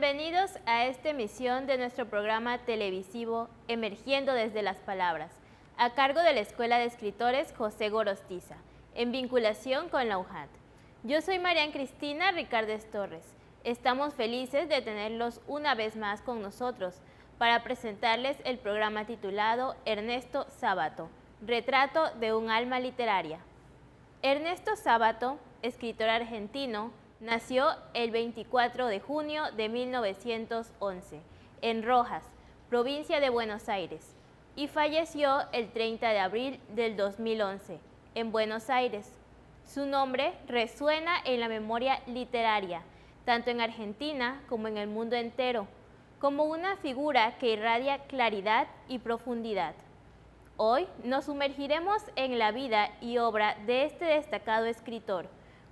Bienvenidos a esta emisión de nuestro programa televisivo Emergiendo desde las Palabras, a cargo de la Escuela de Escritores José Gorostiza, en vinculación con la UJAT. Yo soy Marian Cristina Ricardes Torres. Estamos felices de tenerlos una vez más con nosotros para presentarles el programa titulado Ernesto Sábato, Retrato de un alma literaria. Ernesto Sábato, escritor argentino, nació el 24 de junio de 1911 en Rojas, provincia de Buenos Aires, y falleció el 30 de abril del 2011 en Buenos Aires. Su nombre resuena en la memoria literaria, tanto en Argentina como en el mundo entero, como una figura que irradia claridad y profundidad. Hoy nos sumergiremos en la vida y obra de este destacado escritor,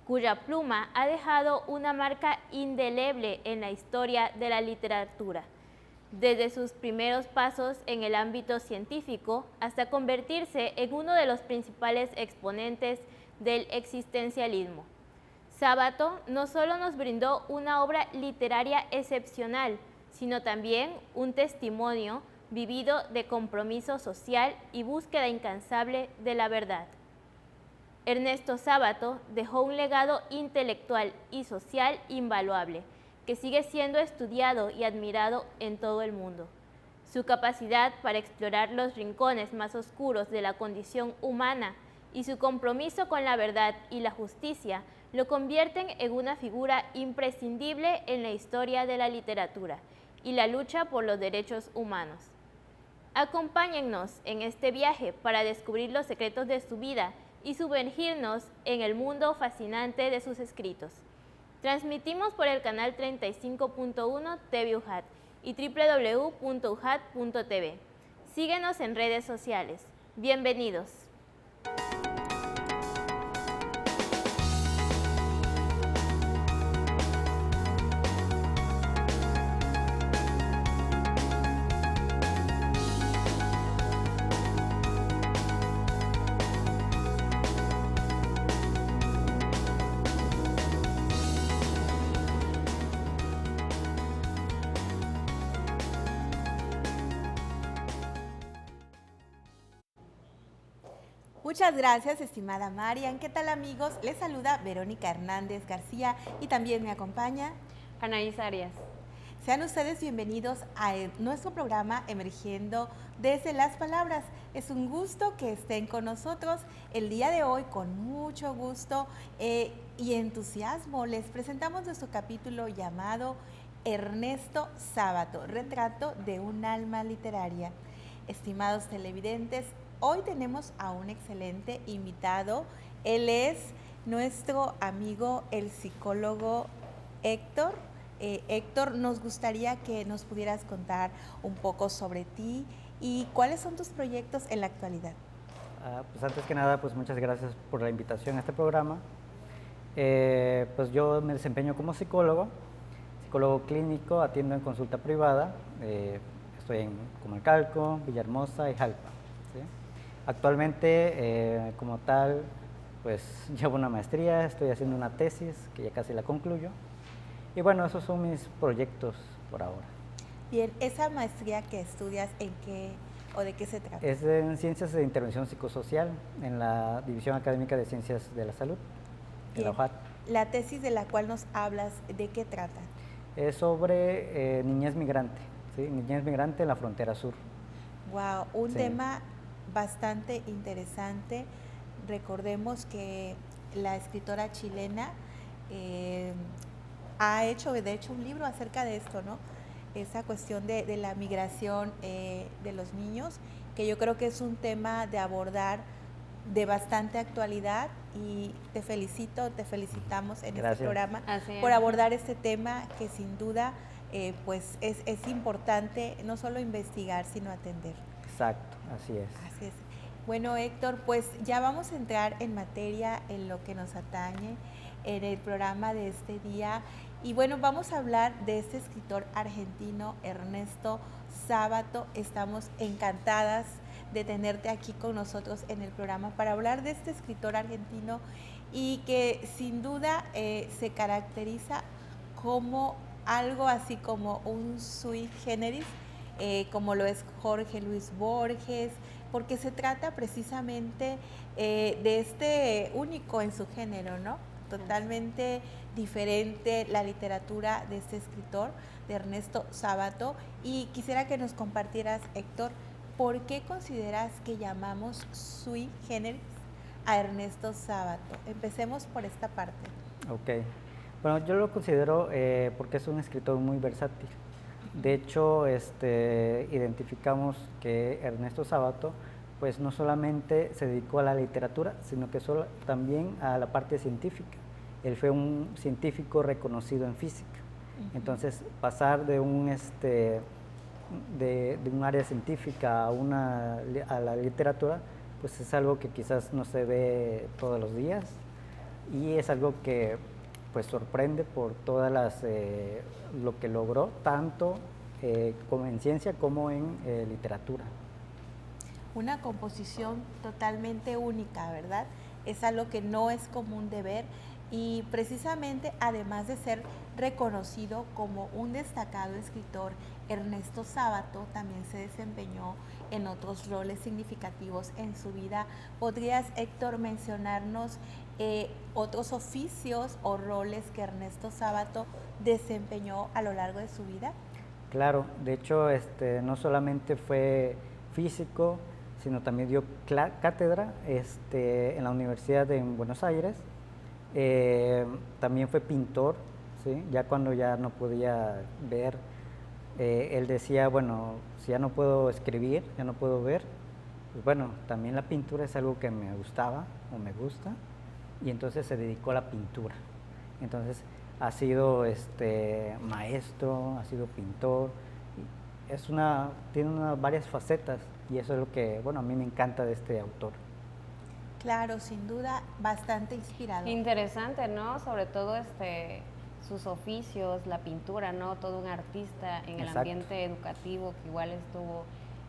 cuya pluma ha dejado una marca indeleble en la historia de la literatura, desde sus primeros pasos en el ámbito científico hasta convertirse en uno de los principales exponentes del existencialismo. Sábato no solo nos brindó una obra literaria excepcional, sino también un testimonio vivido de compromiso social y búsqueda incansable de la verdad. Ernesto Sábato dejó un legado intelectual y social invaluable, que sigue siendo estudiado y admirado en todo el mundo. Su capacidad para explorar los rincones más oscuros de la condición humana y su compromiso con la verdad y la justicia lo convierten en una figura imprescindible en la historia de la literatura y la lucha por los derechos humanos. Acompáñennos en este viaje para descubrir los secretos de su vida y sumergirnos en el mundo fascinante de sus escritos. Transmitimos por el canal 35.1 TV UJAT y www.ujat.tv. Síguenos en redes sociales. Bienvenidos. Muchas gracias, estimada Marian. ¿Qué tal, amigos? Les saluda Verónica Hernández García y también me acompaña Anaís Arias. Sean ustedes bienvenidos a nuestro programa Emergiendo desde las Palabras. Es un gusto que estén con nosotros el día de hoy. Con mucho gusto y entusiasmo les presentamos nuestro capítulo llamado Ernesto Sábato, Retrato de un alma literaria. Estimados televidentes, hoy tenemos a un excelente invitado. Él es nuestro amigo, el psicólogo Héctor. Héctor, nos gustaría que nos pudieras contar un poco sobre ti y cuáles son tus proyectos en la actualidad. Pues antes que nada, pues muchas gracias por la invitación a este programa. Pues yo me desempeño como psicólogo clínico, atiendo en consulta privada. Estoy en Comalcalco, Villahermosa y Jalpa. ¿Sí? Actualmente, como tal, pues llevo una maestría, estoy haciendo una tesis que ya casi la concluyo. Y bueno, esos son mis proyectos por ahora. Bien, ¿esa maestría que estudias en qué o de qué se trata? Es en Ciencias de Intervención Psicosocial, en la División Académica de Ciencias de la Salud, en la UJAT. La tesis de la cual nos hablas, ¿de qué trata? Es sobre niñez migrante, ¿sí? Niñez migrante en la frontera sur. Wow, un Sí. tema bastante interesante. Recordemos que la escritora chilena ha hecho, de hecho, un libro acerca de esto, ¿no? Esa cuestión de la migración de los niños, que yo creo que es un tema de abordar de bastante actualidad y te felicitamos en Gracias. este programa Así por es. abordar este tema que sin duda pues es importante no solo investigar, sino atender. Exacto, así es. Así es. Bueno, Héctor, pues ya vamos a entrar en materia en lo que nos atañe en el programa de este día. Y bueno, vamos a hablar de este escritor argentino, Ernesto Sábato. Estamos encantadas de tenerte aquí con nosotros en el programa para hablar de este escritor argentino y que sin duda se caracteriza como algo así como un sui generis, como lo es Jorge Luis Borges, porque se trata precisamente de este único en su género, ¿no? Totalmente diferente la literatura de este escritor, de Ernesto Sábato, y quisiera que nos compartieras, Héctor, ¿por qué consideras que llamamos sui generis a Ernesto Sábato? Empecemos por esta parte. Ok. Bueno, yo lo considero porque es un escritor muy versátil. De hecho, identificamos que Ernesto Sábato pues no solamente se dedicó a la literatura, sino que también a la parte científica. Él fue un científico reconocido en física. Entonces, pasar de un área científica a la literatura, pues es algo que quizás no se ve todos los días y es algo que pues sorprende por todas lo que logró, tanto como en ciencia como en literatura. Una composición totalmente única, ¿verdad? Es algo que no es común de ver y precisamente además de ser reconocido como un destacado escritor, Ernesto Sábato también se desempeñó en otros roles significativos en su vida. ¿Podrías, Héctor, mencionarnos otros oficios o roles que Ernesto Sábato desempeñó a lo largo de su vida? Claro, de hecho no solamente fue físico, sino también dio cátedra en la Universidad de Buenos Aires. También fue pintor, ¿sí? Ya cuando ya no podía ver, él decía, bueno, si ya no puedo escribir, ya no puedo ver, pues bueno, también la pintura es algo que me gustaba o me gusta, y entonces se dedicó a la pintura. Entonces ha sido maestro, ha sido pintor, tiene varias facetas, y eso es lo que, bueno, a mí me encanta de este autor. Claro, sin duda, bastante inspirador. Interesante, ¿no? Sobre todo sus oficios, la pintura, ¿no? Todo un artista en el ambiente educativo, que igual estuvo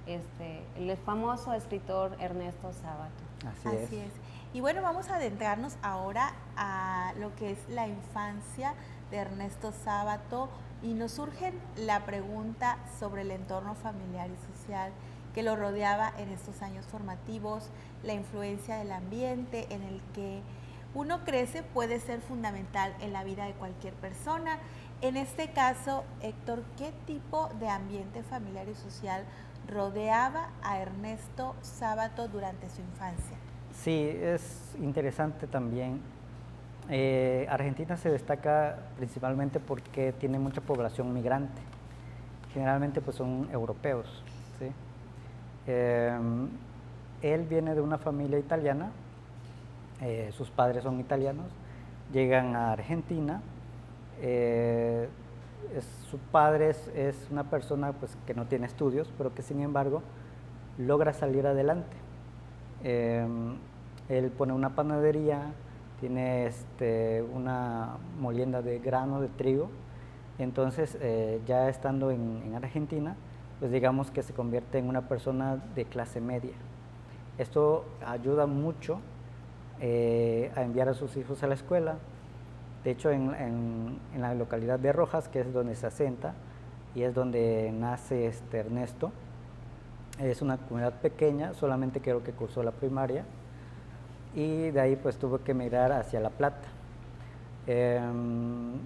el famoso escritor Ernesto Sábato. Así es. Y bueno, vamos a adentrarnos ahora a lo que es la infancia de Ernesto Sábato y nos surge la pregunta sobre el entorno familiar y social que lo rodeaba en estos años formativos. La influencia del ambiente en el que uno crece puede ser fundamental en la vida de cualquier persona. En este caso, Héctor, ¿qué tipo de ambiente familiar y social rodeaba a Ernesto Sábato durante su infancia? Sí, es interesante también. Argentina se destaca principalmente porque tiene mucha población migrante. Generalmente pues son europeos, ¿sí? Él viene de una familia italiana, sus padres son italianos, llegan a Argentina. Su padre es una persona pues, que no tiene estudios, pero que sin embargo logra salir adelante. Él pone una panadería, tiene una molienda de grano de trigo, entonces ya estando en Argentina, pues digamos que se convierte en una persona de clase media. Esto ayuda mucho a enviar a sus hijos a la escuela. De hecho, en la localidad de Rojas, que es donde se asenta y es donde nace Ernesto, es una comunidad pequeña, solamente creo que cursó la primaria, y de ahí pues tuvo que emigrar hacia La Plata. Él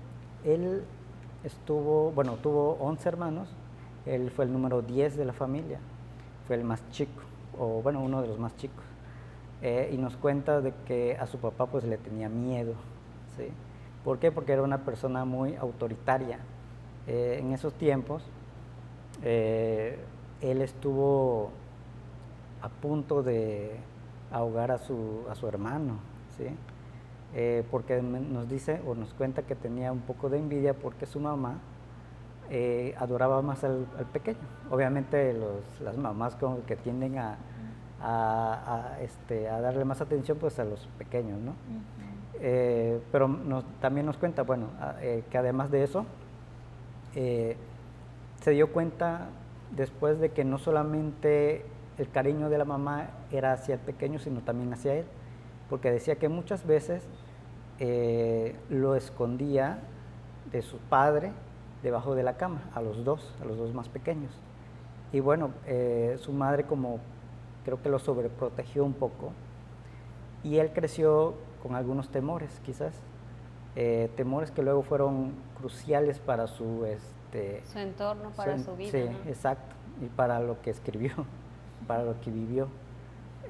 tuvo 11 hermanos, él fue el número 10 de la familia, fue el más chico, o bueno, uno de los más chicos. Y nos cuenta de que a su papá pues le tenía miedo, ¿sí? ¿Por qué? Porque era una persona muy autoritaria. En esos tiempos, él estuvo a punto de ahogar a su hermano, ¿sí? Porque nos dice o nos cuenta que tenía un poco de envidia porque su mamá adoraba más al pequeño. Obviamente las mamás como que tienden a darle más atención pues a los pequeños, ¿no? Pero también nos cuenta, bueno, que además de eso, se dio cuenta después de que no solamente el cariño de la mamá era hacia el pequeño, sino también hacia él, porque decía que muchas veces lo escondía de su padre debajo de la cama, a los dos más pequeños. Y bueno, su madre como creo que lo sobreprotegió un poco y él creció con algunos temores quizás, temores que luego fueron cruciales para su entorno, para su vida. Sí, ¿no? exacto, y para lo que escribió, para lo que vivió.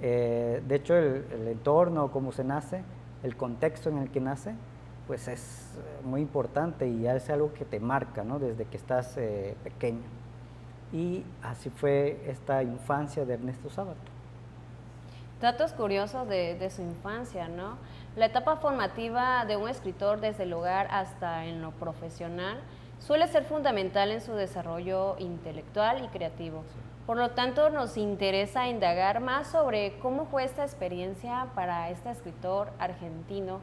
De hecho, el entorno, cómo se nace, el contexto en el que nace, pues es muy importante y ya es algo que te marca, ¿no? Desde que estás pequeño. Y así fue esta infancia de Ernesto Sábato. Datos curiosos de su infancia, ¿no? La etapa formativa de un escritor desde el hogar hasta en lo profesional suele ser fundamental en su desarrollo intelectual y creativo. Por lo tanto, nos interesa indagar más sobre cómo fue esta experiencia para este escritor argentino.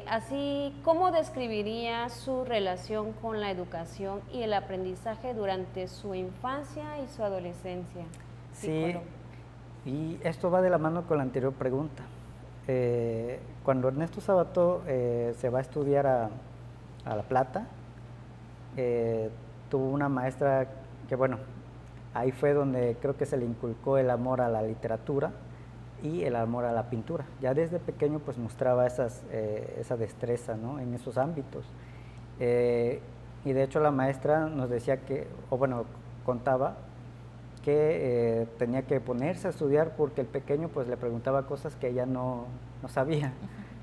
Así, ¿cómo describiría su relación con la educación y el aprendizaje durante su infancia y su adolescencia? Sí, y esto va de la mano con la anterior pregunta. Cuando Ernesto Sábato se va a estudiar a La Plata, tuvo una maestra que, bueno, ahí fue donde creo que se le inculcó el amor a la literatura y el amor a la pintura. Ya desde pequeño pues mostraba esa destreza, ¿no? En esos ámbitos. Y de hecho la maestra nos decía que, o bueno, contaba que tenía que ponerse a estudiar porque el pequeño pues le preguntaba cosas que ella no sabía.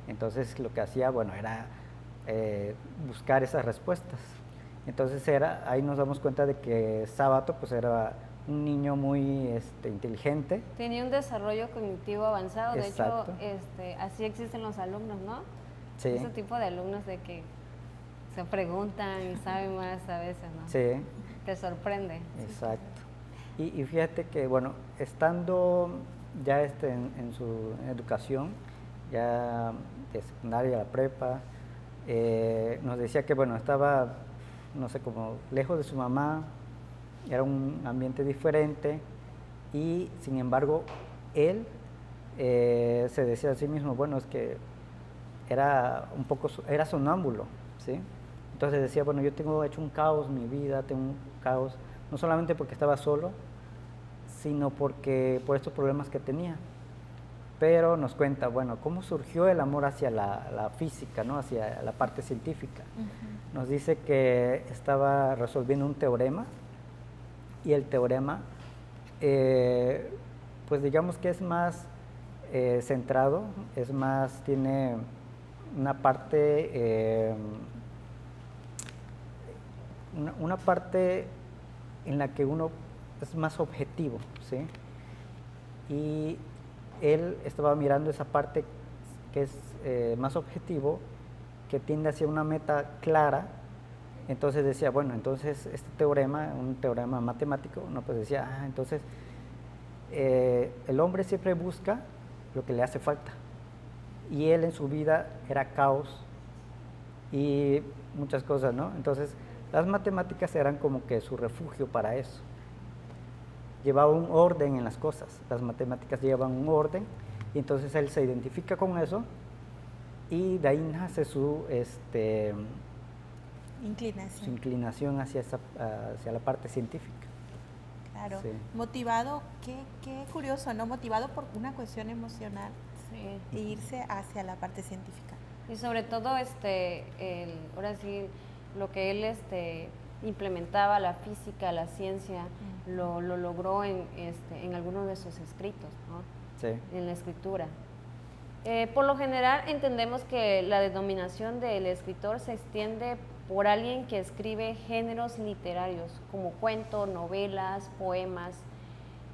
Entonces lo que hacía, bueno, era buscar esas respuestas. Entonces ahí nos damos cuenta de que Sábato pues era un niño muy inteligente. Tenía un desarrollo cognitivo avanzado. Exacto. De hecho, así existen los alumnos, ¿no? Sí. Ese tipo de alumnos de que se preguntan y saben más a veces, ¿no? Sí. Te sorprende. Exacto. Y fíjate que, bueno, estando ya en su educación, ya de secundaria, la prepa, nos decía que, bueno, estaba, no sé, como lejos de su mamá, era un ambiente diferente y, sin embargo, él se decía a sí mismo, bueno, es que era sonámbulo, ¿sí? Entonces decía, bueno, yo tengo hecho un caos mi vida, tengo un caos, no solamente porque estaba solo, sino por estos problemas que tenía. Pero nos cuenta, bueno, cómo surgió el amor hacia la física, ¿no? Hacia la parte científica. Nos dice que estaba resolviendo un teorema y el teorema, pues digamos que es más centrado, tiene una parte, una parte en la que uno es más objetivo, ¿sí? Y él estaba mirando esa parte que es más objetivo, que tiende hacia una meta clara. Entonces decía, bueno, entonces este teorema, un teorema matemático, no, pues decía, entonces el hombre siempre busca lo que le hace falta. Y él en su vida era caos y muchas cosas, ¿no? Entonces las matemáticas eran como que su refugio para eso. Llevaba un orden en las cosas, las matemáticas llevan un orden, y entonces él se identifica con eso, y de ahí nace su inclinación hacia la parte científica. Claro, sí. Motivado, qué curioso, ¿no? Motivado por una cuestión emocional, sí, e irse hacia la parte científica. Y sobre todo, ahora sí, lo que él implementaba, la física, la ciencia, lo logró en algunos de sus escritos, ¿no? Sí. En la escritura. Por lo general entendemos que la denominación del escritor se extiende por alguien que escribe géneros literarios como cuentos, novelas, poemas.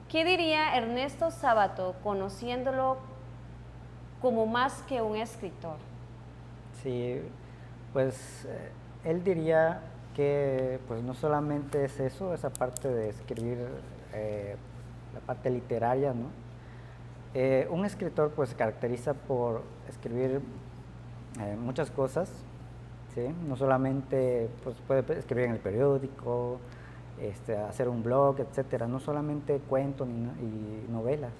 ¿Qué diría Ernesto Sábato conociéndolo como más que un escritor? Sí, pues él diría que pues no solamente es eso, esa parte de escribir, la parte literaria, ¿no? Un escritor pues se caracteriza por escribir muchas cosas, ¿sí? No solamente pues, puede escribir en el periódico, hacer un blog, etcétera, no solamente cuentos y novelas.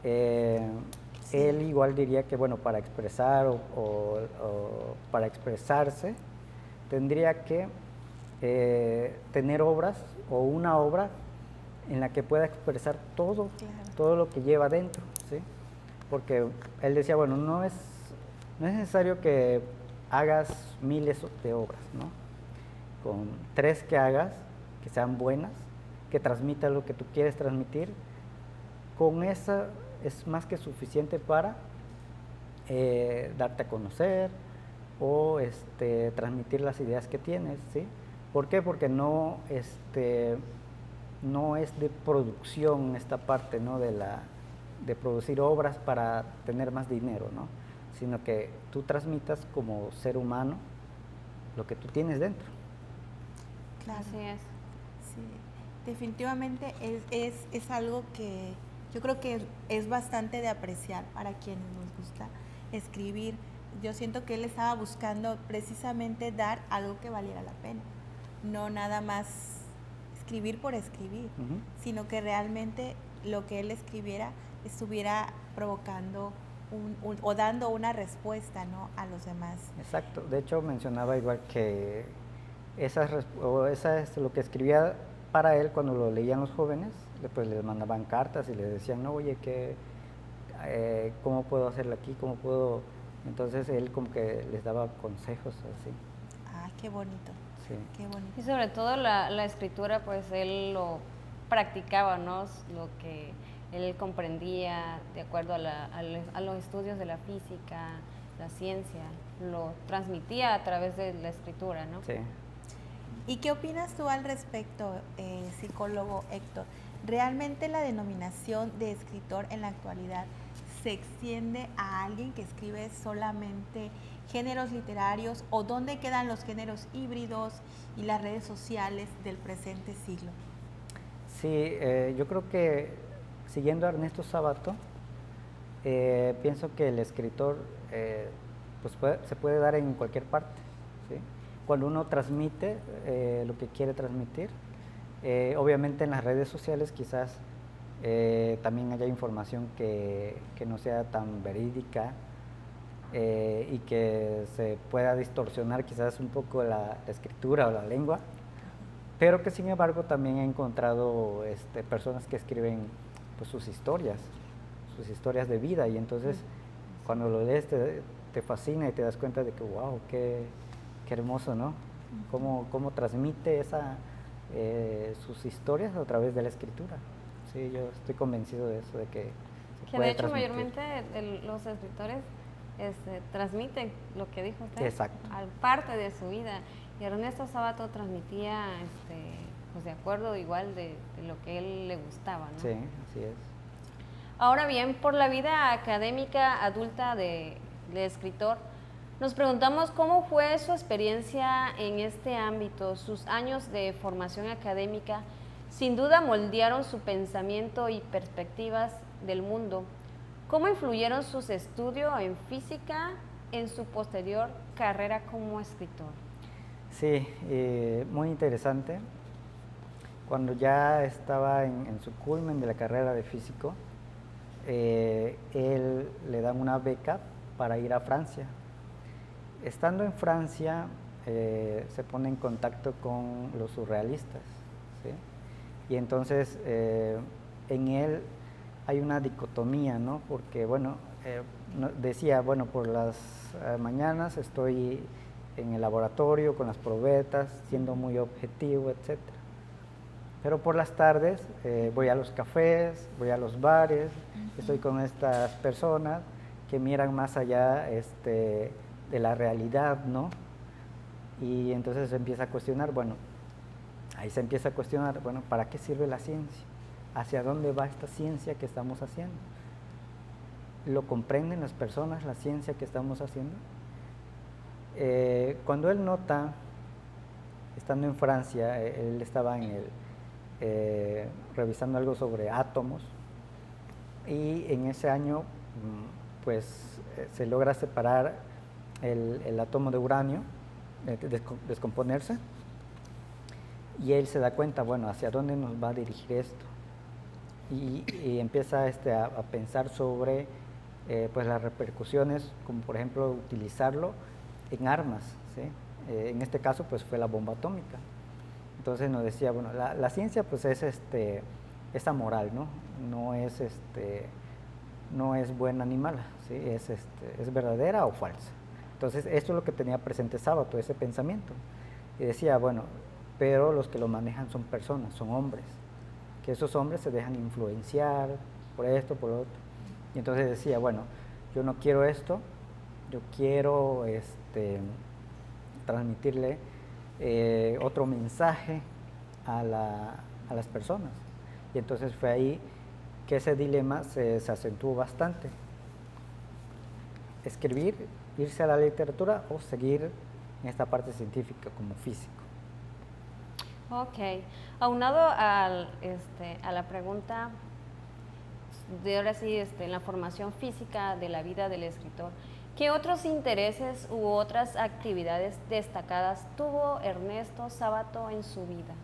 Sí. Él igual diría que, bueno, para expresar o para expresarse, tendría que tener obras o una obra en la que pueda expresar todo, todo lo que lleva dentro, ¿sí? Porque él decía, bueno, no es necesario que hagas miles de obras, ¿no? Con 3 que hagas, que sean buenas, que transmitan lo que tú quieres transmitir, con esa es más que suficiente para darte a conocer o transmitir las ideas que tienes, ¿sí? ¿Por qué? Porque no es de producción esta parte, ¿no? de producir obras para tener más dinero, ¿no? Sino que tú transmitas como ser humano lo que tú tienes dentro. Claro. Así es. Sí, definitivamente es algo que yo creo que es bastante de apreciar para quienes nos gusta escribir. Yo siento que él estaba buscando precisamente dar algo que valiera la pena, no nada más escribir por escribir, sino que realmente lo que él escribiera estuviera provocando o dando una respuesta, ¿no?, a los demás. Exacto. De hecho, mencionaba igual que esa es lo que escribía para él cuando lo leían los jóvenes, después les mandaban cartas y les decían, no, oye, ¿cómo puedo hacerlo aquí? ¿Cómo puedo? Entonces él como que les daba consejos así. Ah, qué bonito. Sí. Qué bonito. Y sobre todo la escritura, pues él lo practicaba, ¿no? Lo que él comprendía de acuerdo a los estudios de la física, la ciencia, lo transmitía a través de la escritura, ¿no? Sí. ¿Y qué opinas tú al respecto, psicólogo Héctor? ¿Realmente la denominación de escritor en la actualidad se extiende a alguien que escribe solamente géneros literarios o dónde quedan los géneros híbridos y las redes sociales del presente siglo? Sí, yo creo que siguiendo a Ernesto Sábato, pienso que el escritor se puede dar en cualquier parte, ¿sí? Cuando uno transmite lo que quiere transmitir, obviamente en las redes sociales quizás también haya información que no sea tan verídica y que se pueda distorsionar quizás un poco la escritura o la lengua, pero que sin embargo también he encontrado personas que escriben pues, sus historias de vida, y entonces cuando lo lees te fascina y te das cuenta de que wow, qué hermoso, ¿no? Cómo transmite sus historias a través de la escritura. Sí, yo estoy convencido de eso, de que se Que puede de hecho transmitir. mayormente los escritores transmiten lo que dijo usted, Exacto. parte de su vida. Y Ernesto Sábato transmitía pues de acuerdo igual de lo que a él le gustaba, ¿no? Sí, así es. Ahora bien, por la vida académica adulta del escritor, nos preguntamos cómo fue su experiencia en este ámbito. Sus años de formación académica sin duda moldearon su pensamiento y perspectivas del mundo. ¿Cómo influyeron sus estudios en física en su posterior carrera como escritor? Sí, muy interesante. Cuando ya estaba en su culmen de la carrera de físico, él le dan una beca para ir a Francia. Estando en Francia, se pone en contacto con los surrealistas, ¿sí? Y entonces en él hay una dicotomía, ¿no? Porque, bueno, decía, bueno, por las mañanas estoy en el laboratorio con las probetas, siendo muy objetivo, etc. Pero por las tardes voy a los cafés, voy a los bares, estoy con estas personas que miran más allá de la realidad, ¿no? Y entonces se empieza a cuestionar, bueno, ahí se empieza a cuestionar, bueno, ¿para qué sirve la ciencia? ¿Hacia dónde va esta ciencia que estamos haciendo? ¿Lo comprenden las personas, la ciencia que estamos haciendo? Cuando él nota, estando en Francia, él estaba revisando algo sobre átomos, y en ese año pues se logra separar el átomo de uranio, descomponerse, y él se da cuenta, bueno, ¿hacia dónde nos va a dirigir esto? Y empieza a pensar sobre pues las repercusiones, como por ejemplo utilizarlo en armas, ¿sí? En este caso pues fue la bomba atómica. Entonces nos decía, bueno, la ciencia pues es amoral, ¿no? No es buena ni mala, ¿sí? Es verdadera o falsa. Entonces esto es lo que tenía presente Sábato, ese pensamiento. Y decía, bueno, pero los que lo manejan son personas, son hombres, que esos hombres se dejan influenciar por esto, por lo otro. Y entonces decía, bueno, yo no quiero esto, yo quiero transmitirle otro mensaje a las personas. Y entonces fue ahí que ese dilema se acentuó bastante. Escribir, irse a la literatura o seguir en esta parte científica como físico. Ok, aunado a la pregunta de ahora sí, en la formación física de la vida del escritor, ¿qué otros intereses u otras actividades destacadas tuvo Ernesto Sábato en su vida?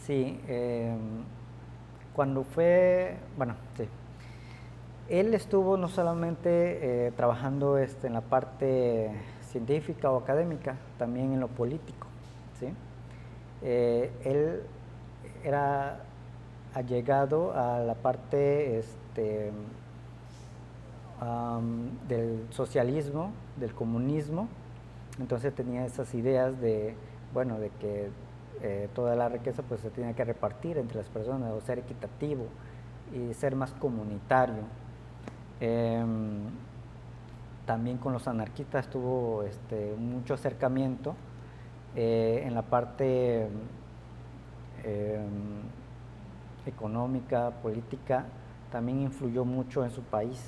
Sí, cuando fue, bueno, sí, él estuvo no solamente trabajando en la parte científica o académica, también en lo político, ¿sí? Él era allegado a la parte del socialismo, del comunismo, entonces tenía esas ideas de, bueno, de que toda la riqueza pues se tenía que repartir entre las personas, o ser equitativo y ser más comunitario. También con los anarquistas tuvo mucho acercamiento en la parte económica, política, también influyó mucho en su país.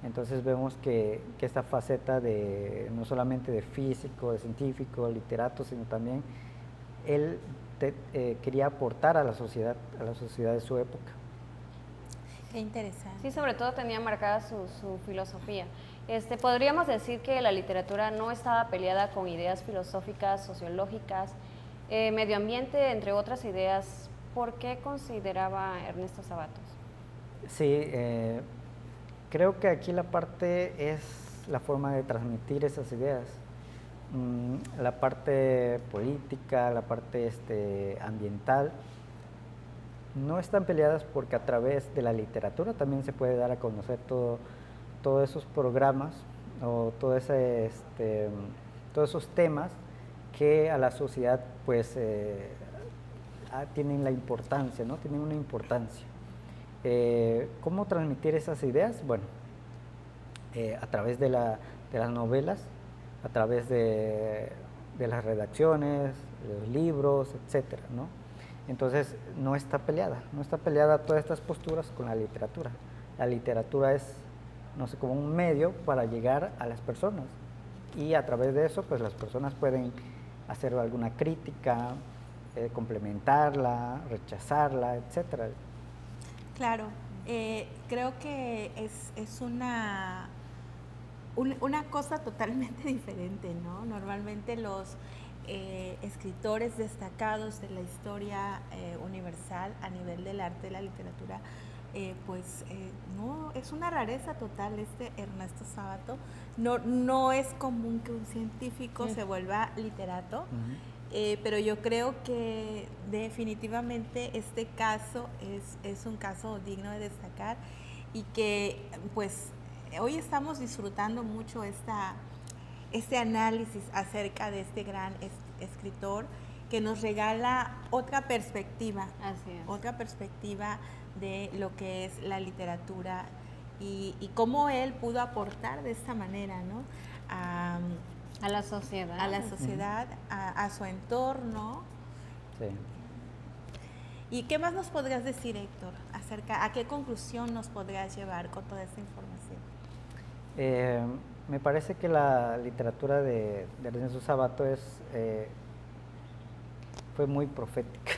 Entonces vemos que esta faceta de no solamente de físico, de científico, de literato, sino también él quería aportar a la sociedad de su época. Qué interesante. Sí, sobre todo tenía marcada su filosofía. Podríamos decir que la literatura no estaba peleada con ideas filosóficas, sociológicas, medio ambiente, entre otras ideas. ¿Por qué consideraba Ernesto Sábato? Sí, creo que aquí la parte es la forma de transmitir esas ideas. La parte política, la parte ambiental, no están peleadas porque a través de la literatura también se puede dar a conocer todos esos programas o todos esos temas que a la sociedad pues tienen la importancia, ¿no? Tienen una importancia. ¿Cómo transmitir esas ideas? Bueno, a través de las novelas, a través de las redacciones, de los libros, etcétera, ¿no? Entonces no está peleada todas estas posturas con la literatura. La literatura es, no sé, como un medio para llegar a las personas, y a través de eso pues las personas pueden hacer alguna crítica, complementarla, rechazarla, etcétera. Claro, creo que es una cosa totalmente diferente, ¿no? Normalmente los escritores destacados de la historia universal a nivel del arte y la literatura, no, es una rareza total Ernesto Sábato. No es común que un científico se vuelva literato. Pero yo creo que definitivamente este caso es un caso digno de destacar, y que pues hoy estamos disfrutando mucho este análisis acerca de este gran escritor que nos regala otra perspectiva. Así es. Otra perspectiva de lo que es la literatura y cómo él pudo aportar de esta manera, ¿no? A la sociedad. A la sociedad, a su entorno. Sí. ¿Y qué más nos podrías decir, Héctor, a qué conclusión nos podrías llevar con toda esta información? Me parece que la literatura de Ernesto Sábato fue muy profética.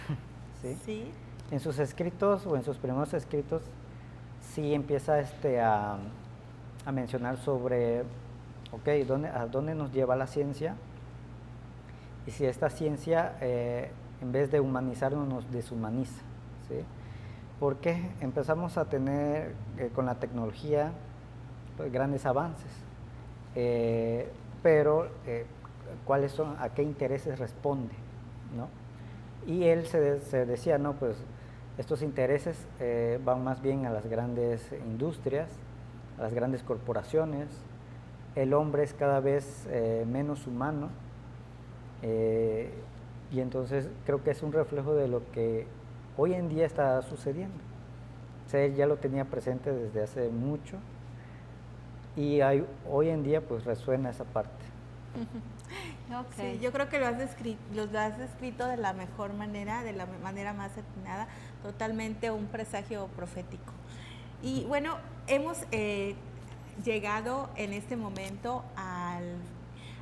¿Sí? Sí. En sus escritos o en sus primeros escritos sí empieza a mencionar sobre, ¿a dónde nos lleva la ciencia? Y si esta ciencia, en vez de humanizarnos, nos deshumaniza, ¿sí? Porque empezamos a tener con la tecnología pues, grandes avances, pero ¿cuáles son, a qué intereses responde, ¿no? Y él se decía, no, pues estos intereses van más bien a las grandes industrias, a las grandes corporaciones, el hombre es cada vez menos humano, y entonces creo que es un reflejo de lo que hoy en día está sucediendo. O sea, él ya lo tenía presente desde hace mucho y hoy en día pues resuena esa parte. Okay. Sí, yo creo que lo has descrito de la mejor manera, de la manera más atinada, totalmente un presagio profético. Y bueno, hemos llegado en este momento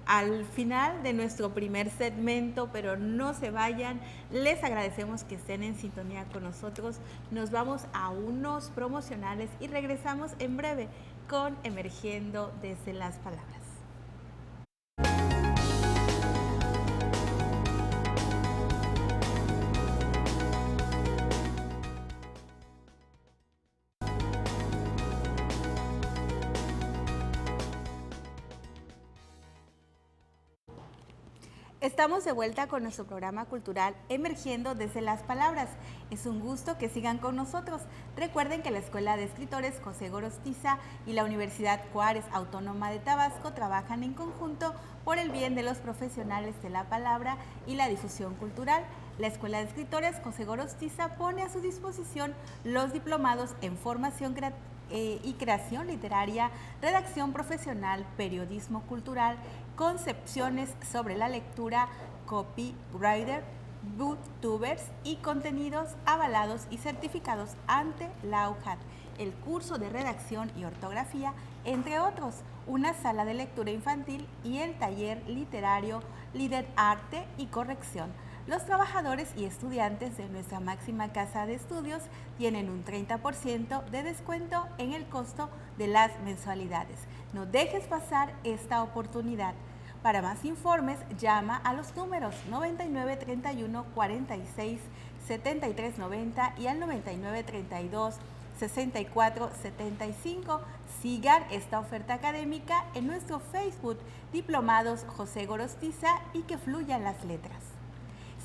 al final de nuestro primer segmento, pero no se vayan, les agradecemos que estén en sintonía con nosotros, nos vamos a unos promocionales y regresamos en breve con Emergiendo desde las Palabras. Estamos de vuelta con nuestro programa cultural Emergiendo desde las Palabras. Es un gusto que sigan con nosotros. Recuerden que la Escuela de Escritores José Gorostiza y la Universidad Juárez Autónoma de Tabasco trabajan en conjunto por el bien de los profesionales de la palabra y la difusión cultural. La Escuela de Escritores José Gorostiza pone a su disposición los diplomados en formación y creación literaria, redacción profesional, periodismo cultural, concepciones sobre la lectura, copywriter, booktubers y contenidos avalados y certificados ante la UJAT, el curso de redacción y ortografía, entre otros, una sala de lectura infantil y el taller literario Líder Arte y Corrección. Los trabajadores y estudiantes de nuestra máxima casa de estudios tienen un 30% de descuento en el costo de las mensualidades. No dejes pasar esta oportunidad. Para más informes, llama a los números 99 31 46 73 90 y al 99 32 64 75. Sigan esta oferta académica en nuestro Facebook Diplomados José Gorostiza y que fluyan las letras.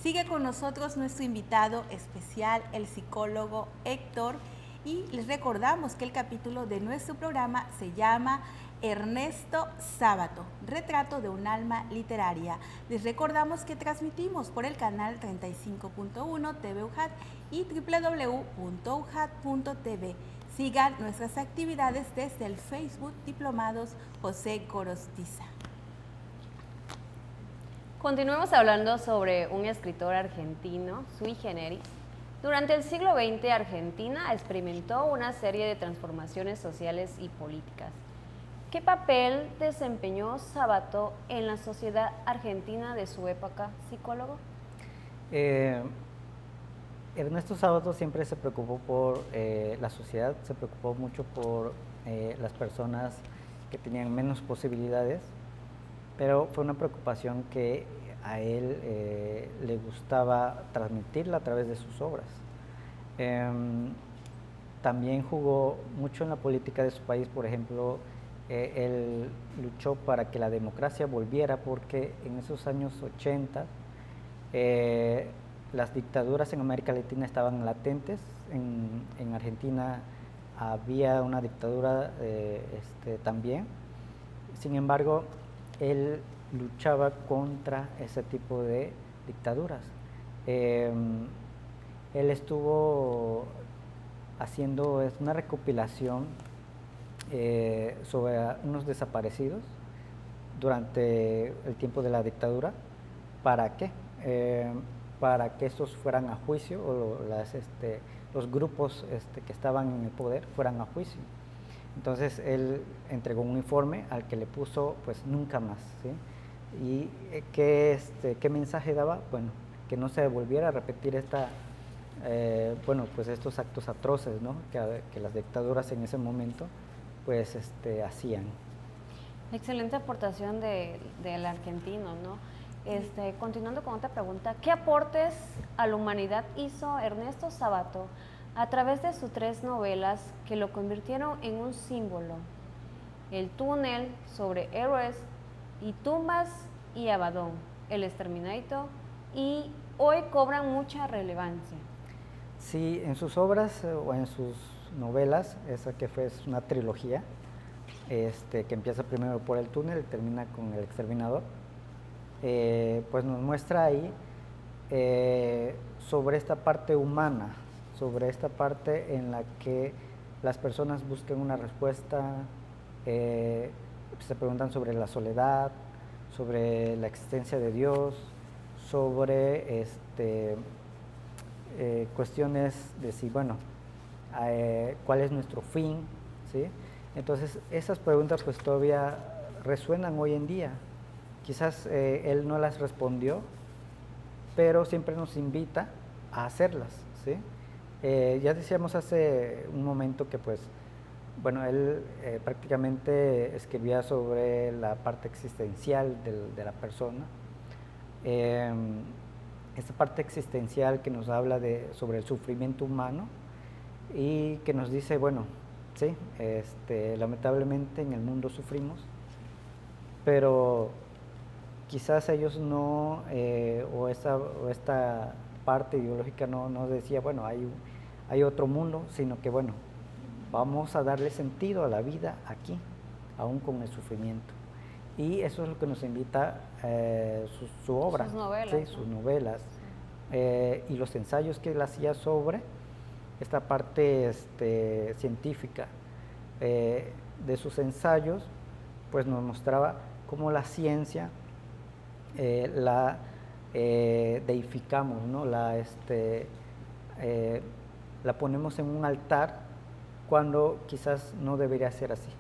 Sigue con nosotros nuestro invitado especial, el psicólogo Héctor, y les recordamos que el capítulo de nuestro programa se llama Ernesto Sábato, retrato de un alma literaria. Les recordamos que transmitimos por el canal 35.1 TV UJAT y www.ujat.tv. Sigan nuestras actividades desde el Facebook Diplomados José Gorostiza. Continuemos hablando sobre un escritor argentino, sui generis. Durante el siglo XX, Argentina experimentó una serie de transformaciones sociales y políticas. ¿Qué papel desempeñó Sábato en la sociedad argentina de su época, psicólogo? Ernesto Sábato siempre se preocupó por la sociedad, se preocupó mucho por las personas que tenían menos posibilidades, pero fue una preocupación que a él le gustaba transmitirla a través de sus obras. También jugó mucho en la política de su país, por ejemplo, él luchó para que la democracia volviera porque en esos años 80 las dictaduras en América Latina estaban latentes. En Argentina había una dictadura también. Sin embargo, él luchaba contra ese tipo de dictaduras. Él estuvo haciendo una recopilación sobre unos desaparecidos durante el tiempo de la dictadura. ¿Para qué? Para que estos fueran a juicio, o los grupos que estaban en el poder fueran a juicio. Entonces él entregó un informe al que le puso pues nunca más, ¿sí? ¿Y qué mensaje daba? Bueno, que no se volviera a repetir pues estos actos atroces, ¿no? que las dictaduras en ese momento pues hacían. Excelente aportación del argentino, ¿no? Continuando con otra pregunta, ¿qué aportes a la humanidad hizo Ernesto Sábato a través de sus 3 novelas que lo convirtieron en un símbolo? El túnel, sobre héroes y tumbas y Abadón, El Exterminator y hoy cobran mucha relevancia. Sí, en sus obras o en sus novelas, esa que fue es una trilogía, que empieza primero por El túnel y termina con El exterminador, pues nos muestra ahí sobre esta parte humana, sobre esta parte en la que las personas buscan una respuesta, se preguntan sobre la soledad, sobre la existencia de Dios, sobre cuestiones de si, bueno, cuál es nuestro fin, ¿sí? Entonces, esas preguntas pues todavía resuenan hoy en día. Quizás él no las respondió, pero siempre nos invita a hacerlas, ¿sí? Ya decíamos hace un momento que pues, bueno, él prácticamente escribía sobre la parte existencial de la persona. Esta parte existencial que nos habla sobre el sufrimiento humano y que nos dice, bueno, sí, lamentablemente en el mundo sufrimos, pero quizás ellos no, o esta parte ideológica no decía, bueno, hay otro mundo, sino que, bueno, vamos a darle sentido a la vida aquí, aún con el sufrimiento. Y eso es lo que nos invita su obra, sus novelas, ¿sí? ¿no? Sus novelas, y los ensayos que él hacía sobre esta parte científica. De sus ensayos, pues nos mostraba cómo la ciencia la deificamos, ¿no? La ponemos en un altar cuando quizás no debería ser así.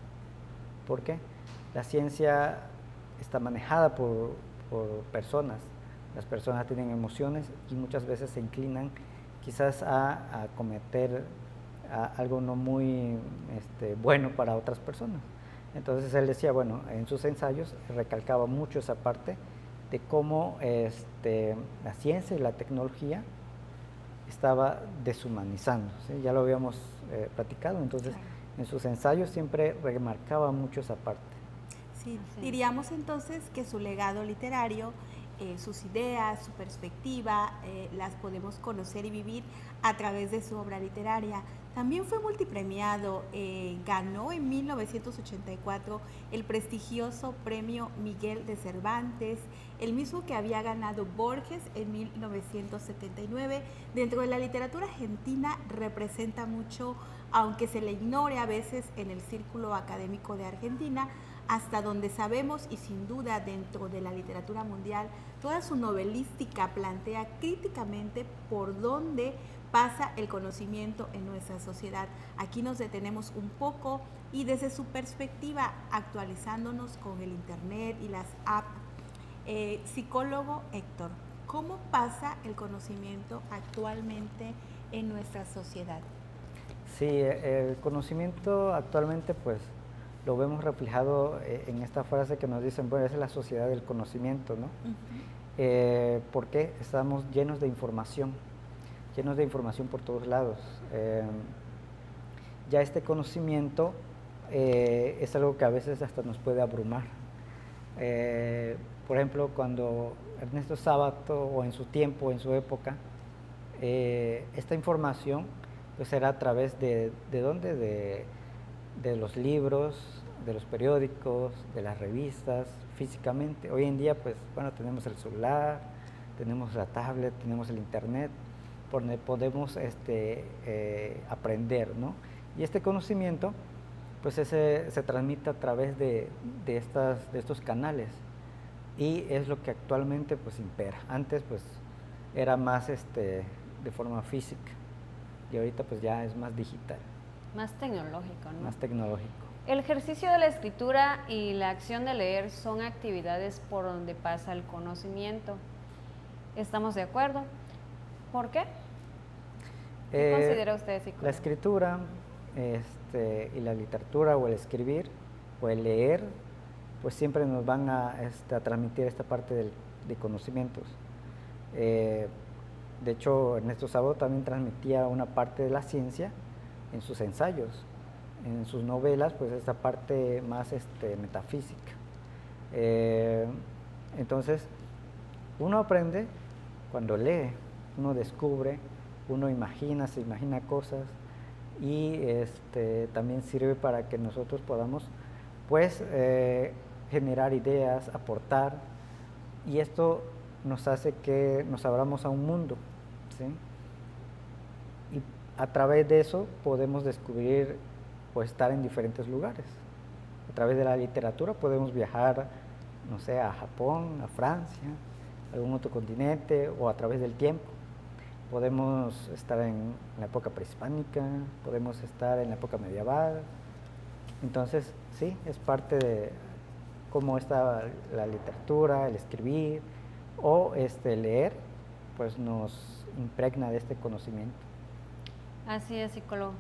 ¿Por qué? La ciencia está manejada por personas. Las personas tienen emociones y muchas veces se inclinan quizás a cometer algo no muy bueno para otras personas. Entonces él decía, bueno, en sus ensayos recalcaba mucho esa parte de cómo la ciencia y la tecnología estaba deshumanizando, ¿sí? Ya lo habíamos platicado, entonces Claro. en sus ensayos siempre remarcaba mucho esa parte. Sí, Sí. diríamos entonces que su legado literario, sus ideas, su perspectiva, las podemos conocer y vivir a través de su obra literaria. También fue multipremiado, ganó en 1984 el prestigioso premio Miguel de Cervantes, el mismo que había ganado Borges en 1979. Dentro de la literatura argentina representa mucho, aunque se le ignore a veces en el círculo académico de Argentina, hasta donde sabemos, y sin duda dentro de la literatura mundial, toda su novelística plantea críticamente por dónde pasa el conocimiento en nuestra sociedad. Aquí nos detenemos un poco y desde su perspectiva, actualizándonos con el internet y las apps. Psicólogo Héctor, ¿cómo pasa el conocimiento actualmente en nuestra sociedad? Sí, el conocimiento actualmente pues lo vemos reflejado en esta frase que nos dicen, bueno, es la sociedad del conocimiento, ¿no? ¿Por qué? Estamos llenos de información por todos lados. Ya este conocimiento es algo que a veces hasta nos puede abrumar. Por ejemplo, cuando Ernesto Sábato, o en su tiempo, en su época, esta información pues era a través de ¿dónde? De los libros, de los periódicos, de las revistas, físicamente. Hoy en día, pues, bueno, tenemos el celular, tenemos la tablet, tenemos el internet, por donde podemos aprender, ¿no? Y este conocimiento, pues, se transmite a través de estos canales, y es lo que actualmente, pues, impera. Antes, pues, era más de forma física, y ahorita, pues, ya es más digital. Más tecnológico, ¿no? Más tecnológico. El ejercicio de la escritura y la acción de leer son actividades por donde pasa el conocimiento. ¿Estamos de acuerdo? ¿Por qué? ¿Qué considera usted, psicólogo? La escritura y la literatura, o el escribir o el leer, pues siempre nos van a transmitir esta parte de conocimientos. De hecho, Ernesto Sábato también transmitía una parte de la ciencia en sus ensayos. En sus novelas, pues esta parte más metafísica. Entonces, uno aprende cuando lee, uno descubre, uno imagina, se imagina cosas y también sirve para que nosotros podamos pues generar ideas, aportar, y esto nos hace que nos abramos a un mundo, ¿sí? Y a través de eso podemos descubrir o estar en diferentes lugares. A través de la literatura podemos viajar, no sé, a Japón, a Francia, a algún otro continente, o a través del tiempo. Podemos estar en la época prehispánica, podemos estar en la época medieval. Entonces, sí, es parte de cómo está la literatura, el escribir o leer, pues nos impregna de este conocimiento. Así es, psicólogo.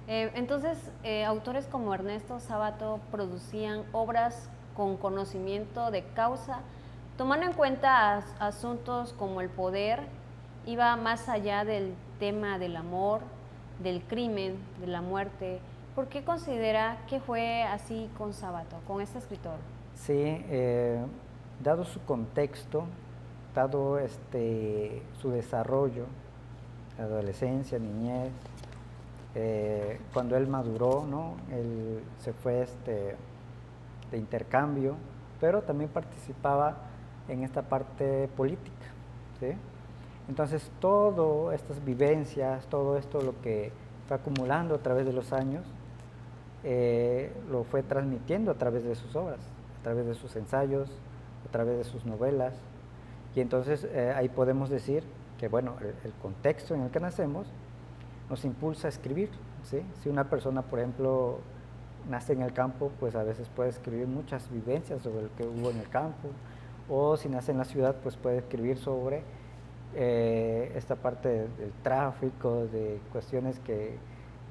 Entonces, autores como Ernesto Sábato producían obras con conocimiento de causa, tomando en cuenta asuntos como el poder, iba más allá del tema del amor, del crimen, de la muerte. ¿Por qué considera que fue así con Sábato, con este escritor? Sí, dado su contexto, dado su desarrollo, adolescencia, niñez, cuando él maduró, ¿no? Él se fue de intercambio, pero también participaba en esta parte política, ¿sí? Entonces, todas estas vivencias, todo esto lo que fue acumulando a través de los años, lo fue transmitiendo a través de sus obras, a través de sus ensayos, a través de sus novelas. Y entonces ahí podemos decir que, bueno, el contexto en el que nacemos nos impulsa a escribir, ¿sí? Si una persona, por ejemplo, nace en el campo, pues a veces puede escribir muchas vivencias sobre lo que hubo en el campo, o si nace en la ciudad, pues puede escribir sobre esta parte del tráfico, de cuestiones que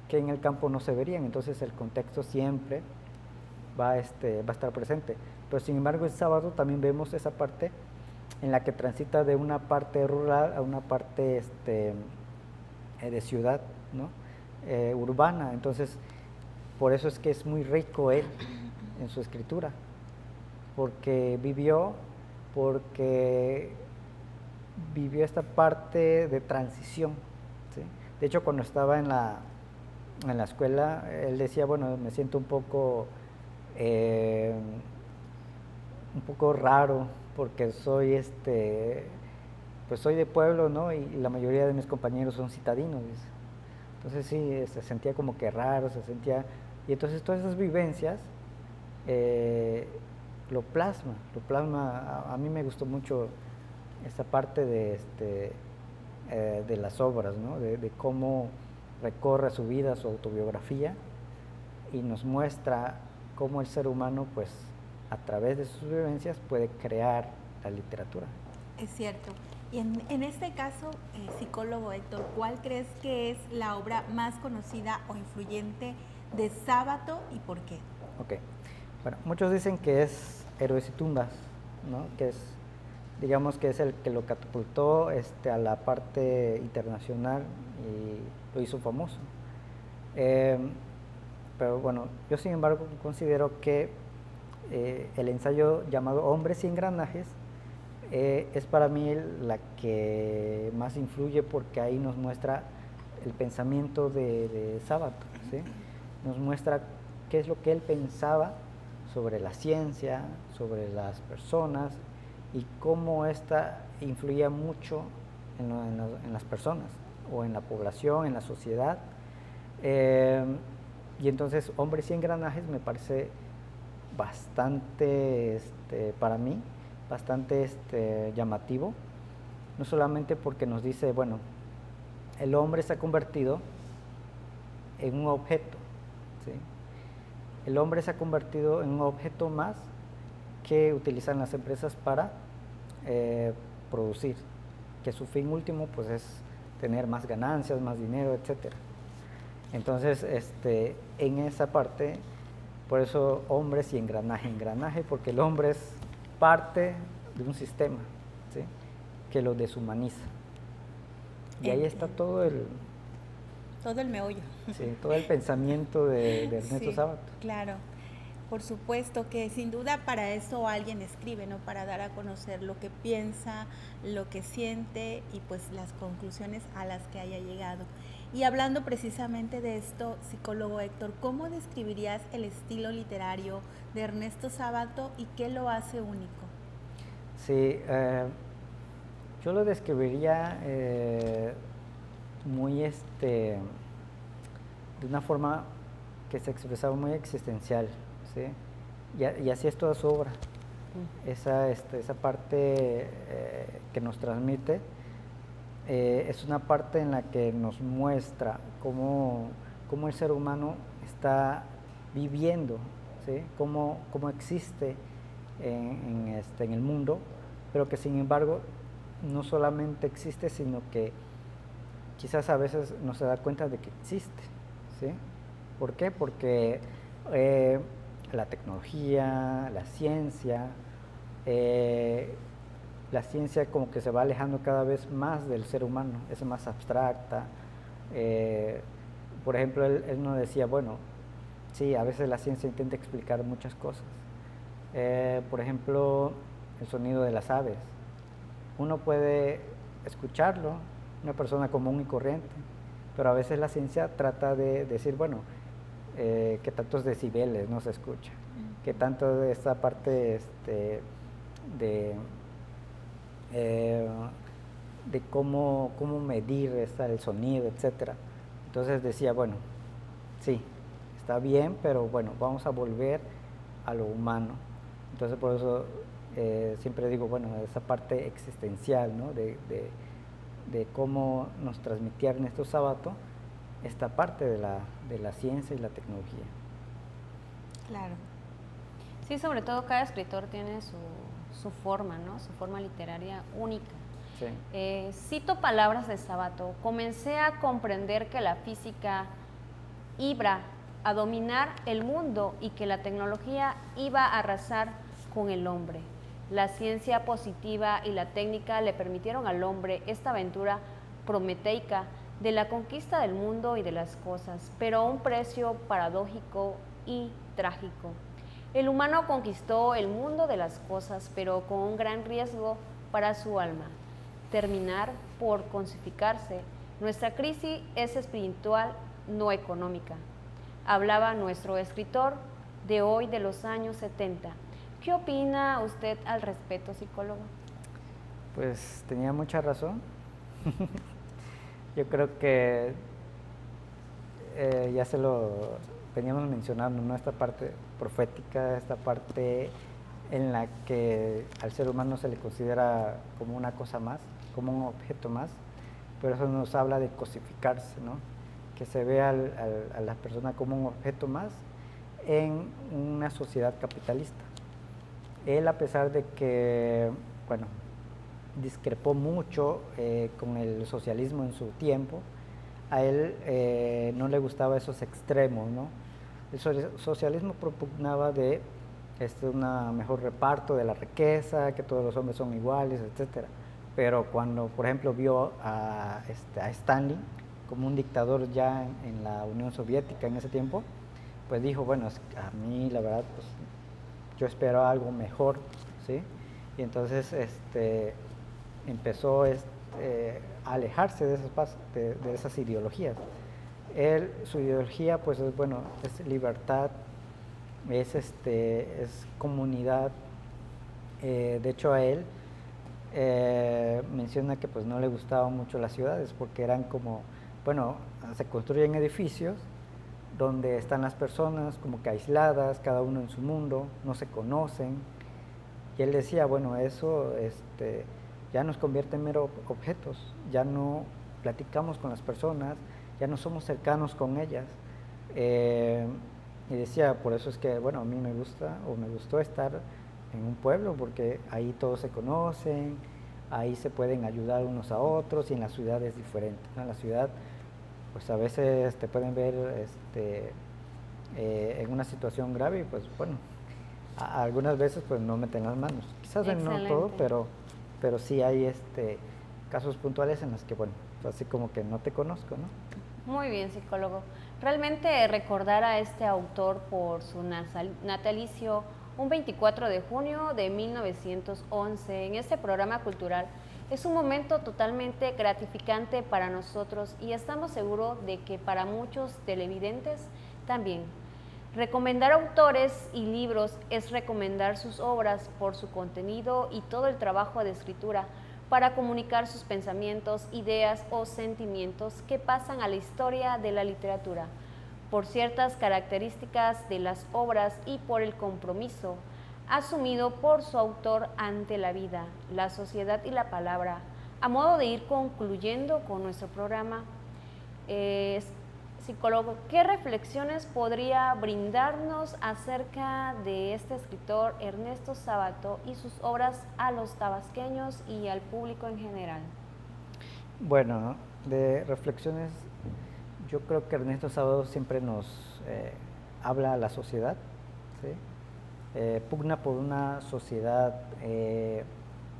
en el campo no se verían. Entonces el contexto siempre va a estar presente. Pero sin embargo, el Sábado también vemos esa parte en la que transita de una parte rural a una parte de ciudad, ¿no? Urbana. Entonces, por eso es que es muy rico él en su escritura, porque vivió esta parte de transición, ¿sí? De hecho, cuando estaba en la escuela, él decía, bueno, me siento un poco raro, porque soy pues soy de pueblo, ¿no? Y la mayoría de mis compañeros son citadinos, dice. Entonces sí, se sentía como que raro, y entonces todas esas vivencias lo plasma. A mí me gustó mucho esta parte de las obras, ¿no? De cómo recorre su vida, su autobiografía, y nos muestra cómo el ser humano, pues, a través de sus vivencias puede crear la literatura. Es cierto. Y en este caso, psicólogo Héctor, ¿cuál crees que es la obra más conocida o influyente de Sábato y por qué? Ok. Bueno, muchos dicen que es Héroes y Tumbas, ¿no? Que es, digamos que es el que lo catapultó a la parte internacional y lo hizo famoso. Pero bueno, yo sin embargo considero que el ensayo llamado Hombres y Engranajes es para mí la que más influye, porque ahí nos muestra el pensamiento de Sábato, ¿sí? Nos muestra qué es lo que él pensaba sobre la ciencia, sobre las personas, y cómo ésta influía mucho en las personas, o en la población, en la sociedad. Y entonces Hombres y Engranajes me parece bastante, para mí, bastante llamativo, no solamente porque nos dice, bueno, el hombre se ha convertido en un objeto, ¿sí? El hombre se ha convertido en un objeto más que utilizan las empresas para producir, que su fin último pues es tener más ganancias, más dinero, etcétera. Entonces, en esa parte, por eso Hombres y Engranaje, porque el hombre es parte de un sistema, ¿sí? Que lo deshumaniza. Y ahí está todo el meollo. Sí, todo el pensamiento de Ernesto Sábato. Claro, Por supuesto que sin duda para eso alguien escribe, ¿no? Para dar a conocer lo que piensa, lo que siente y pues las conclusiones a las que haya llegado. Y hablando precisamente de esto, psicólogo Héctor, ¿cómo describirías el estilo literario de Ernesto Sábato y qué lo hace único? Sí, yo lo describiría muy de una forma que se expresaba muy existencial, ¿sí? Y así es toda su obra. Esa parte que nos transmite es una parte en la que nos muestra cómo el ser humano está viviendo, ¿sí? Cómo existe en el mundo, pero que sin embargo no solamente existe, sino que quizás a veces no se da cuenta de que existe, ¿sí? ¿Por qué? Porque la tecnología, la ciencia como que se va alejando cada vez más del ser humano, es más abstracta. Por ejemplo, él nos decía, bueno, sí, a veces la ciencia intenta explicar muchas cosas. Por ejemplo, el sonido de las aves. Uno puede escucharlo, una persona común y corriente, pero a veces la ciencia trata de decir, bueno, qué tantos decibeles no se escucha, qué tanto de esta parte de cómo medir el sonido, etcétera. Entonces decía, bueno, sí, está bien, pero bueno, vamos a volver a lo humano. Entonces por eso siempre digo, bueno, esa parte existencial, ¿no? de cómo nos transmitía Ernesto Sábato esta parte de la ciencia y la tecnología. Claro. Sí, sobre todo cada escritor tiene su forma, ¿no? Su forma literaria única. Sí. Cito palabras de Sábato: comencé a comprender que la física iba a dominar el mundo y que la tecnología iba a arrasar con el hombre. La ciencia positiva y la técnica le permitieron al hombre esta aventura prometeica de la conquista del mundo y de las cosas, pero a un precio paradójico y trágico. El humano conquistó el mundo de las cosas, pero con un gran riesgo para su alma: terminar por cosificarse. Nuestra crisis es espiritual, no económica. Hablaba nuestro escritor de hoy, de los años 70. ¿Qué opina usted al respecto, psicólogo? Pues tenía mucha razón. Yo creo que ya se lo veníamos mencionando, ¿no? Esta parte profética, esta parte en la que al ser humano se le considera como una cosa más, como un objeto más, pero eso nos habla de cosificarse, ¿no? Que se ve a la persona como un objeto más en una sociedad capitalista. Él, a pesar de que, bueno, discrepó mucho con el socialismo en su tiempo, a él no le gustaba esos extremos, ¿no? El socialismo propugnaba de un mejor reparto de la riqueza, que todos los hombres son iguales, etcétera. Pero cuando, por ejemplo, vio a Stalin como un dictador ya en la Unión Soviética en ese tiempo, pues dijo, bueno, a mí la verdad, pues yo espero algo mejor, ¿sí? Y entonces empezó a alejarse de esas ideologías. Su ideología, pues es, bueno, es libertad, es comunidad. De hecho, a él menciona que pues no le gustaban mucho las ciudades porque eran como, bueno, se construyen edificios donde están las personas como que aisladas, cada uno en su mundo, no se conocen. Y él decía, bueno, eso ya nos convierte en mero objetos, ya no platicamos con las personas, ya no somos cercanos con ellas. Y decía, por eso es que, bueno, a mí me gustó estar en un pueblo, porque ahí todos se conocen, ahí se pueden ayudar unos a otros, y en la ciudad es diferente, ¿no? En la ciudad, pues a veces te pueden ver en una situación grave y pues bueno, algunas veces pues no meten las manos. Quizás no todo, pero sí hay casos puntuales en los que, bueno, así como que no te conozco, ¿no? Muy bien, psicólogo. Realmente recordar a este autor por su natalicio un 24 de junio de 1911 en este programa cultural es un momento totalmente gratificante para nosotros y estamos seguros de que para muchos televidentes también. Recomendar autores y libros es recomendar sus obras por su contenido y todo el trabajo de escritura para comunicar sus pensamientos, ideas o sentimientos que pasan a la historia de la literatura, por ciertas características de las obras y por el compromiso asumido por su autor ante la vida, la sociedad y la palabra. A modo de ir concluyendo con nuestro programa, psicólogo, ¿qué reflexiones podría brindarnos acerca de este escritor Ernesto Sábato y sus obras a los tabasqueños y al público en general? Bueno, de reflexiones, yo creo que Ernesto Sábato siempre nos habla a la sociedad, ¿sí? Pugna por una sociedad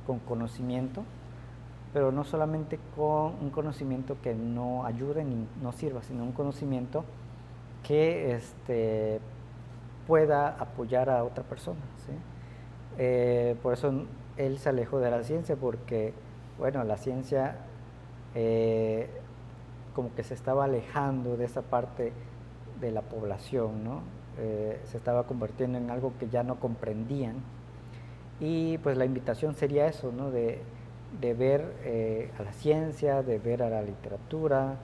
con conocimiento, pero no solamente con un conocimiento que no ayude ni no sirva, sino un conocimiento que pueda apoyar a otra persona, ¿sí? Por eso él se alejó de la ciencia, porque, bueno, la ciencia como que se estaba alejando de esa parte de la población, ¿no? Se estaba convirtiendo en algo que ya no comprendían, y pues la invitación sería eso, ¿no? De ver a la ciencia, de ver a la literatura,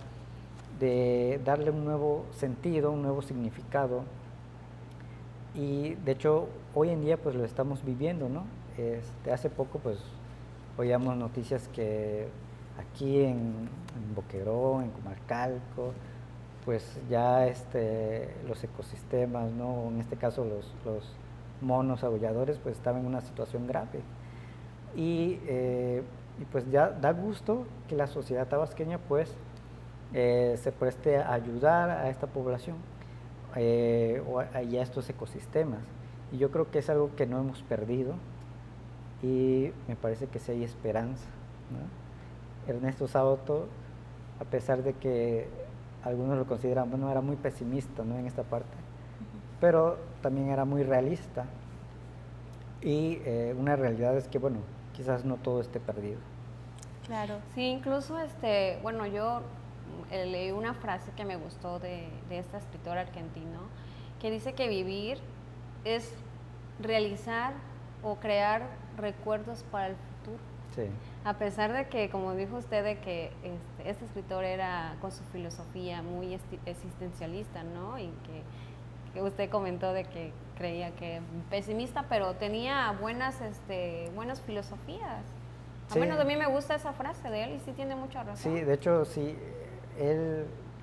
de darle un nuevo sentido, un nuevo significado. Y de hecho hoy en día pues lo estamos viviendo, ¿no? Hace poco pues oíamos noticias que aquí en Boquerón, en Comalcalco, pues ya los ecosistemas, ¿no? En este caso los monos aulladores pues estaban en una situación grave. Y pues ya da gusto que la sociedad tabasqueña pues se preste a ayudar a esta población y a estos ecosistemas. Y yo creo que es algo que no hemos perdido y me parece que sí hay esperanza, ¿no? Ernesto Sábato, a pesar de que algunos lo consideran, bueno, era muy pesimista, ¿no? En esta parte, pero también era muy realista. Y una realidad es que, bueno, quizás no todo esté perdido. Claro. Sí, incluso, bueno, yo leí una frase que me gustó de este escritor argentino, que dice que vivir es realizar o crear recuerdos para el futuro. Sí. A pesar de que, como dijo usted, de que este escritor era con su filosofía muy existencialista, ¿no? Y que usted comentó de que creía que pesimista, pero tenía buenas filosofías. Sí. Bueno, a mí me gusta esa frase de él y sí tiene mucha razón. Sí, de hecho, sí,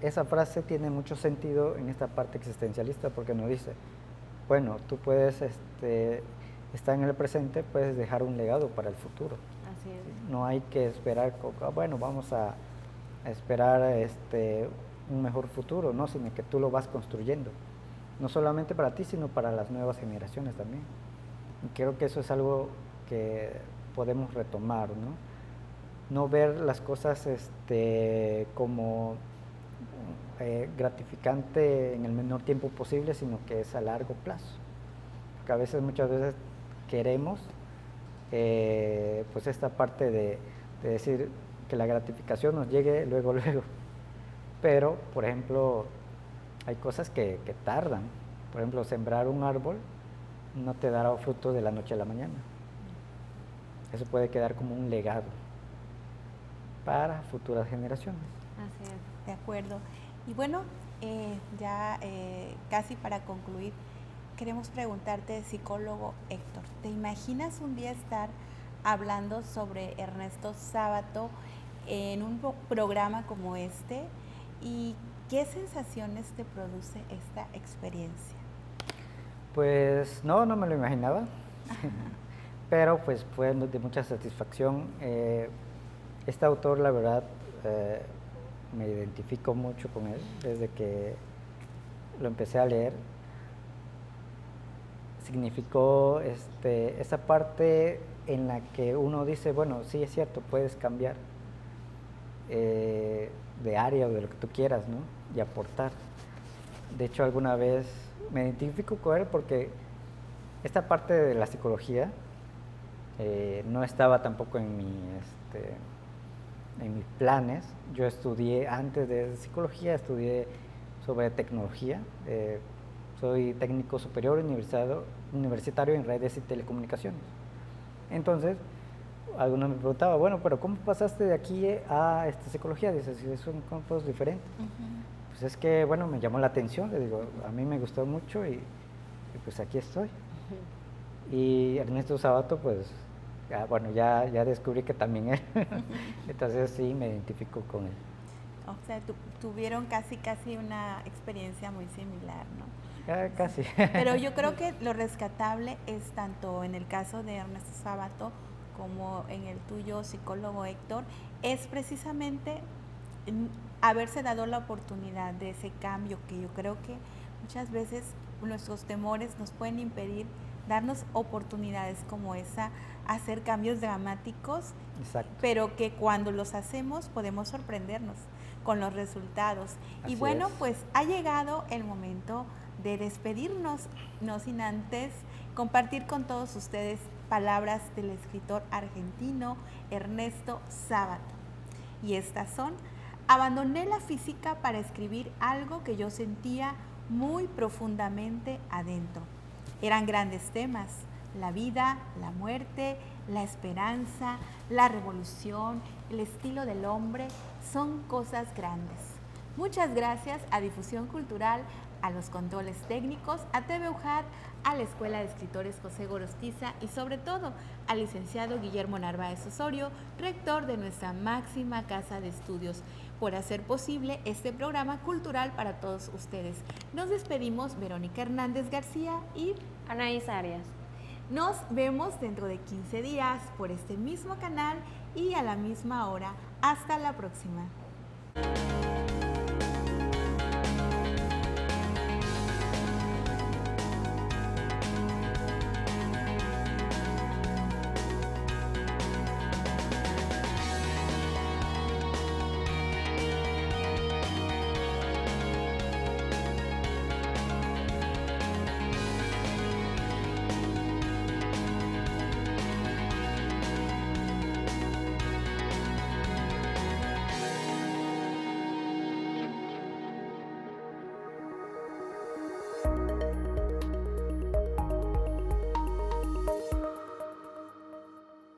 esa frase tiene mucho sentido en esta parte existencialista, porque nos dice, bueno, tú puedes estar en el presente, puedes dejar un legado para el futuro. Así es. No hay que esperar, bueno, vamos a esperar un mejor futuro, ¿no? Sino que tú lo vas construyendo. No solamente para ti, sino para las nuevas generaciones también. Y creo que eso es algo que podemos retomar, ¿no? No ver las cosas como gratificante en el menor tiempo posible, sino que es a largo plazo. Porque muchas veces queremos pues esta parte de decir que la gratificación nos llegue luego, pero, por ejemplo, hay cosas que tardan. Por ejemplo, sembrar un árbol no te dará fruto de la noche a la mañana. Eso puede quedar como un legado para futuras generaciones. Así es. De acuerdo. Y bueno, ya casi para concluir, queremos preguntarte, psicólogo Héctor, ¿te imaginas un día estar hablando sobre Ernesto Sábato en un programa como este? ¿Y qué sensaciones te produce esta experiencia? Pues no me lo imaginaba, pero pues fue de mucha satisfacción. Este autor, la verdad, me identifico mucho con él desde que lo empecé a leer. Significó esa parte en la que uno dice, bueno, sí es cierto, puedes cambiar. de área o de lo que tú quieras, ¿no? Y aportar. De hecho, alguna vez me identifico con él porque esta parte de la psicología no estaba tampoco en mis planes. Yo estudié, antes de psicología, estudié sobre tecnología. Soy técnico superior universitario en redes y telecomunicaciones. Entonces, algunos me preguntaban, bueno, pero ¿cómo pasaste de aquí a psicología? Dices, son campos diferentes. Pues es que, bueno, me llamó la atención, le digo, a mí me gustó mucho y pues aquí estoy. Y Ernesto Sabato, pues, ya descubrí que también él. Entonces sí, me identifico con él. O sea, tuvieron casi una experiencia muy similar, ¿no? Casi. Pero yo creo que lo rescatable es tanto en el caso de Ernesto Sabato como en el tuyo, psicólogo Héctor, es precisamente haberse dado la oportunidad de ese cambio, que yo creo que muchas veces nuestros temores nos pueden impedir darnos oportunidades como esa, hacer cambios dramáticos. Exacto. Pero que cuando los hacemos podemos sorprendernos con los resultados. Así y bueno, es. Pues ha llegado el momento de despedirnos, no sin antes compartir con todos ustedes palabras del escritor argentino Ernesto Sabato. Y estas son: abandoné la física para escribir algo que yo sentía muy profundamente adentro. Eran grandes temas: la vida, la muerte, la esperanza, la revolución, el estilo del hombre. Son cosas grandes. Muchas gracias a Difusión Cultural, a los controles técnicos, a TV UJAT, a la Escuela de Escritores José Gorostiza y sobre todo al licenciado Guillermo Narváez Osorio, rector de nuestra máxima casa de estudios, por hacer posible este programa cultural para todos ustedes. Nos despedimos, Verónica Hernández García y Anaís Arias. Nos vemos dentro de 15 días por este mismo canal y a la misma hora. Hasta la próxima.